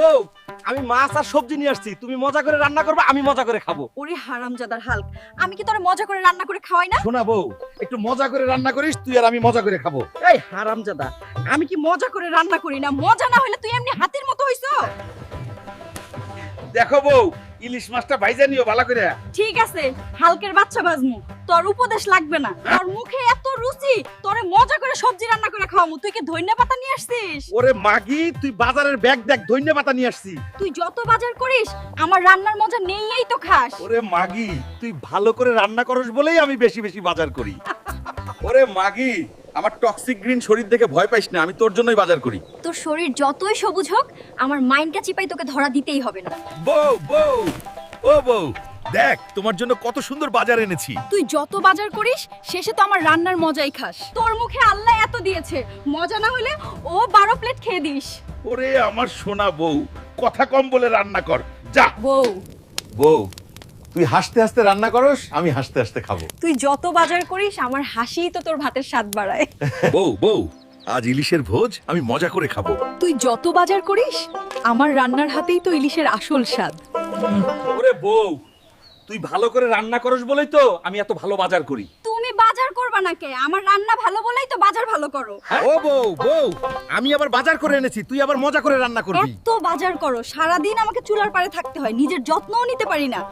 ও আমি মাছ আর সবজি নিয়ে আসছি, তুমি মজা করে রান্না করবে, আমি মজা করে খাবো। ওরে হারামজাদার হাল্ক, আমি কি তোরে মজা করে রান্না করে খাওয়াই না? শোনা বউ, একটু মজা করে রান্না করিস, তুই আর আমি মজা করে খাবো। এই হারামজাদা, আমি কি মজা করে রান্না করি না? মজা না হইলে তুই এমনি হাতির মতো হইছো। দেখো বউ, ইলিশ মাছটা ভাইজা নিও ভালো করে। ঠিক আছে, হালকের বাচ্চা বাজমু, তোর উপদেশ লাগবে না। তোর মুখে এত রুচি, তোরে মজা করে সবজি রান্না করে খাওয়ামু। তুই কি ধনিয়া পাতা নিয়ে আসছিস? ওরে মাগি, তুই বাজারের ব্যাগ দেখ, ধনিয়া পাতা নিয়ে আসছি। তুই যত বাজার করিস আমার রান্নার মজা নেইই তো খাস। ওরে মাগি, তুই ভালো করে রান্না করস বলেই আমি বেশি বেশি বাজার করি। ওরে মাগি, আমার টক্সিক গ্রিন শরীর দেখে ভয় পাইস না, আমি তোর জন্যই বাজার করি। তোর শরীর যতই সবুজ হোক, আমার মাইন্ডটা চিপাই তোকে ধরা দিতেই হবে না। বউ বউ, ও বউ, দেখ তোমার জন্য কত সুন্দর বাজার এনেছি। তুই যত বাজার করিস শেষে তো আমার রান্নার মজাই খাস। তোর মুখে আল্লাহ এত দিয়েছে, মজা না হলে ও 12 প্লেট খেয়ে দিস। ওরে আমার সোনা বউ, কথা কম বলে রান্না কর যা। বউ, বউ, তুই হাসতে হাসতে রান্না করস, আমি হাসতে হাসতে খাবো। তুই যত বাজার করিস আমার হাসিই তো তোর ভাতের স্বাদ বাড়ায়। বউ বউ, আজ ইলিশের ভোজ, আমি মজা করে খাবো। তুই যত বাজার করিস আমার রান্নার হাতেই তো ইলিশের আসল স্বাদ। ওরে বউ, তুই ভালো করে রান্না করস বলেই তো আমি এত ভালো বাজার করি। তুমি বাজার করবা না কে? আমার রান্না ভালো বলেই তো বাজার ভালো করো। ও বউ বউ, আমি আবার বাজার করে এনেছি, তুই আবার মজা করে রান্না করবি। এত বাজার করো, সারাদিন আমাকে চুলার পাড়ে থাকতে হয়, নিজের যত্নও নিতে পারি না।